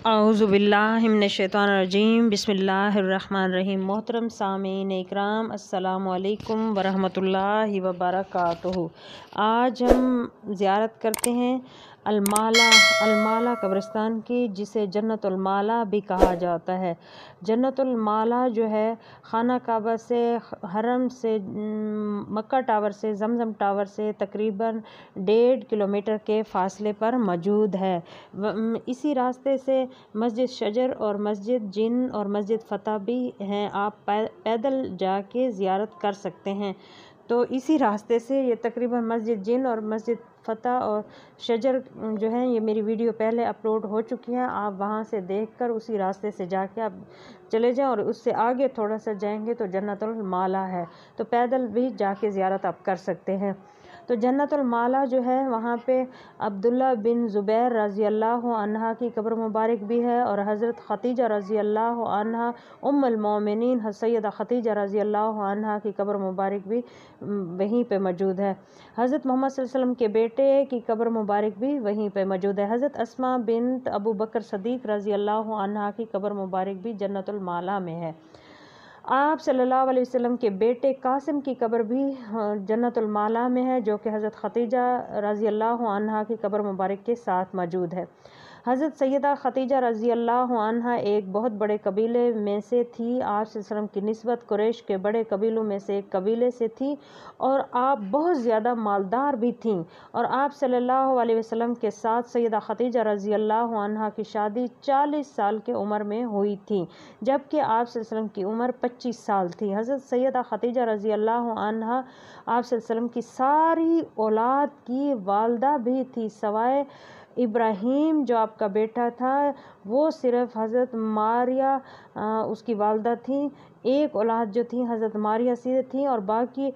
اعوذ باللہ من الشیطان الرجیم بسم اللہ الرحمن الرحیم۔ محترم سامعین اکرام، السلام علیکم ورحمۃ اللہ وبرکاتہ۔ آج ہم زیارت کرتے ہیں المالا قبرستان کی، جسے جنت المالا بھی کہا جاتا ہے۔ جنت المالا جو ہے خانہ کعبہ سے، حرم سے، مکہ ٹاور سے، زمزم ٹاور سے تقریباً 1.5 کلومیٹر کے فاصلے پر موجود ہے۔ اسی راستے سے مسجد شجر اور مسجد جن اور مسجد فتح بھی ہیں، آپ پیدل جا کے زیارت کر سکتے ہیں۔ تو اسی راستے سے یہ تقریباً مسجد جن اور مسجد فتح اور شجر جو ہیں، یہ میری ویڈیو پہلے اپلوڈ ہو چکی ہیں، آپ وہاں سے دیکھ کر اسی راستے سے جا کے آپ چلے جائیں، اور اس سے آگے تھوڑا سا جائیں گے تو جنت المالا ہے، تو پیدل بھی جا کے زیارت آپ کر سکتے ہیں۔ تو جنت المالا جو ہے وہاں پہ عبداللہ بن زبیر رضی اللہ عنہ کی قبر مبارک بھی ہے، اور حضرت خدیجہ رضی اللہ عنہ ام المومنین سیدہ خدیجہ رضی اللہ عنہ کی قبر مبارک بھی وہیں پہ موجود ہے۔ حضرت محمد صلی اللہ علیہ وسلم کے بیٹے کی قبر مبارک بھی وہیں پہ موجود ہے۔ حضرت اسماء بنت ابو بکر صدیق رضی اللہ عنہ کی قبر مبارک بھی جنت المالا میں ہے۔ آپ صلی اللہ علیہ وسلم کے بیٹے قاسم کی قبر بھی جنت المالا میں ہے، جو کہ حضرت خدیجہ رضی اللہ عنہ کی قبر مبارک کے ساتھ موجود ہے۔ حضرت سیدہ خدیجہ رضی اللہ عنہ ایک بہت بڑے قبیلے میں سے تھی۔ آپ صلی اللہ علیہ وسلم کی نسبت قریش کے بڑے قبیلوں میں سے ایک قبیلے سے تھی، اور آپ بہت زیادہ مالدار بھی تھیں، اور آپ صلی اللہ علیہ وسلم کے ساتھ سیدہ خدیجہ رضی اللہ عنہ کی شادی 40 سال کی عمر میں ہوئی تھی، جبکہ آپ صلی اللہ علیہ وسلم کی عمر 25 سال تھی۔ حضرت سیدہ خدیجہ رضی اللہ عنہ آپ صلی اللہ علیہ وسلم کی ساری اولاد کی والدہ بھی تھی، سوائے ابراہیم جو آپ کا بیٹا تھا، وہ صرف حضرت ماریہ اس کی والدہ تھیں۔ ایک اولاد جو تھی حضرت ماریہ سے تھی، اور باقی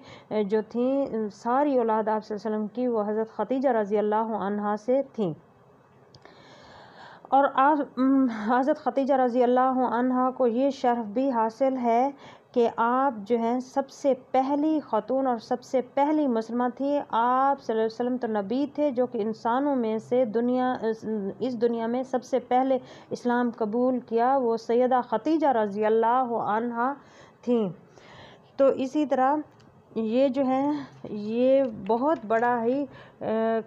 جو تھیں ساری اولاد آپ صلی اللہ علیہ وسلم کی وہ حضرت خدیجہ رضی اللہ عنہا سے تھیں۔ اور حضرت خدیجہ رضی اللہ عنہا کو یہ شرف بھی حاصل ہے کہ آپ جو ہیں سب سے پہلی خاتون اور سب سے پہلی مسلمہ تھی۔ آپ صلی اللہ علیہ وسلم تو نبی تھے، جو کہ انسانوں میں سے اس دنیا میں سب سے پہلے اسلام قبول کیا وہ سیدہ خدیجہ رضی اللہ عنہا تھیں۔ تو اسی طرح یہ جو ہے یہ بہت بڑا ہی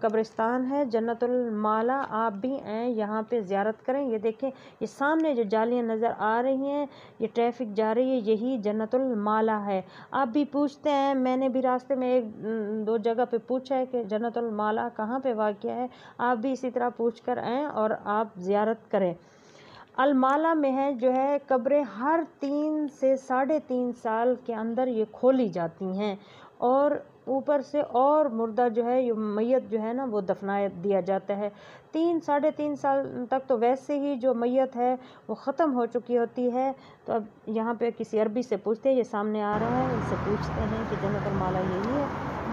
قبرستان ہے جنت المالا۔ آپ بھی آئیں، یہاں پہ زیارت کریں۔ یہ دیکھیں، یہ سامنے جو جالیاں نظر آ رہی ہیں، یہ ٹریفک جا رہی ہے، یہی جنت المالا ہے۔ آپ بھی پوچھتے ہیں، میں نے بھی راستے میں 1-2 جگہ پہ پوچھا ہے کہ جنت المالا کہاں پہ واقع ہے۔ آپ بھی اسی طرح پوچھ کر آئیں اور آپ زیارت کریں۔ المالا میں ہے جو ہے قبریں ہر 3 سے 3.5 سال کے اندر یہ کھولی جاتی ہیں، اور اوپر سے اور مردہ جو ہے یہ میت جو ہے نا وہ دفنا دیا جاتا ہے۔ 3-3.5 سال تک تو ویسے ہی جو میت ہے وہ ختم ہو چکی ہوتی ہے۔ تو اب یہاں پہ کسی عربی سے پوچھتے ہیں، یہ سامنے آ رہا ہے، ان سے پوچھتے ہیں کہ جنت المالا یہی ہے۔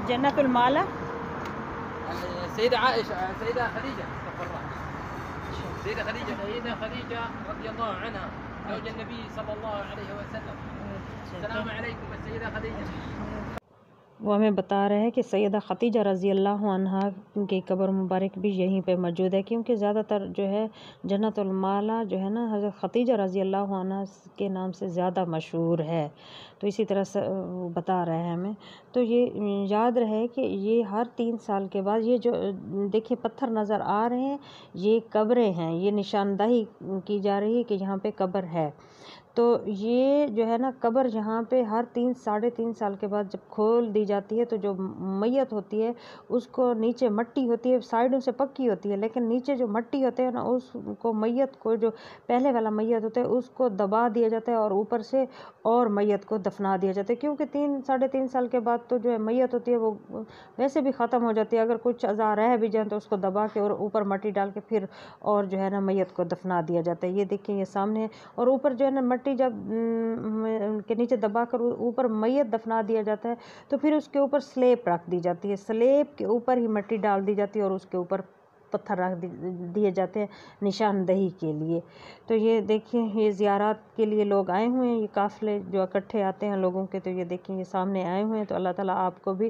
جنت المالا سیدہ عائشہ، سیدہ خدیجہ، سیدہ خدیجہ رضی اللہ عنہ زوج النبی صلی اللہ علیہ وسلم۔ السلام علیکم السیدہ خدیجہ۔ وہ ہمیں بتا رہے ہیں کہ سیدہ خدیجہ رضی اللہ عنہا کی قبر مبارک بھی یہیں پہ موجود ہے، کیونکہ زیادہ تر جو ہے جنت المالا جو ہے نا حضرت خدیجہ رضی اللہ عنہا کے نام سے زیادہ مشہور ہے۔ تو اسی طرح سے وہ بتا رہے ہیں ہمیں۔ تو یہ یاد رہے کہ یہ ہر 3 سال کے بعد یہ جو دیکھیں پتھر نظر آ رہے ہیں، یہ قبریں ہیں، یہ نشاندہی کی جا رہی ہے کہ یہاں پہ قبر ہے۔ تو یہ جو ہے نا قبر یہاں پہ ہر 3-3.5 سال کے بعد جب کھول دی جاتی ہے، تو جو میت ہوتی ہے اس کو نیچے مٹی ہوتی ہے، سائیڈوں سے پکی ہوتی ہے، لیکن نیچے جو مٹی ہوتے ہیں نا اس کو میت کو جو پہلے والا میت ہوتا ہے اس کو دبا دیا جاتا ہے، اور اوپر سے اور میت کو دفنا دیا جاتا ہے، کیونکہ 3-3.5 سال کے بعد تو جو ہے میت ہوتی ہے وہ ویسے بھی ختم ہو جاتی ہے۔ اگر کچھ اعضاء رہ بھی جائیں تو اس کو دبا کے اور اوپر مٹی ڈال کے پھر اور جو ہے نا میت کو دفنا دیا جاتا ہے۔ یہ دیکھیں یہ سامنے ہے، اور اوپر جو ہے نا مٹی جب کے نیچے دبا کر اوپر میت دفنا دیا جاتا ہے تو پھر اس کے اوپر سلیب رکھ دی جاتی ہے، سلیب کے اوپر ہی مٹی ڈال دی جاتی ہے، اور اس کے اوپر پتھر رکھ دیے جاتے ہیں نشاندہی کے لیے۔ تو یہ دیکھیں یہ زیارات کے لیے لوگ آئے ہوئے ہیں، یہ قافلے جو اکٹھے آتے ہیں لوگوں کے، تو یہ دیکھیں یہ سامنے آئے ہوئے ہیں۔ تو اللہ تعالیٰ آپ کو بھی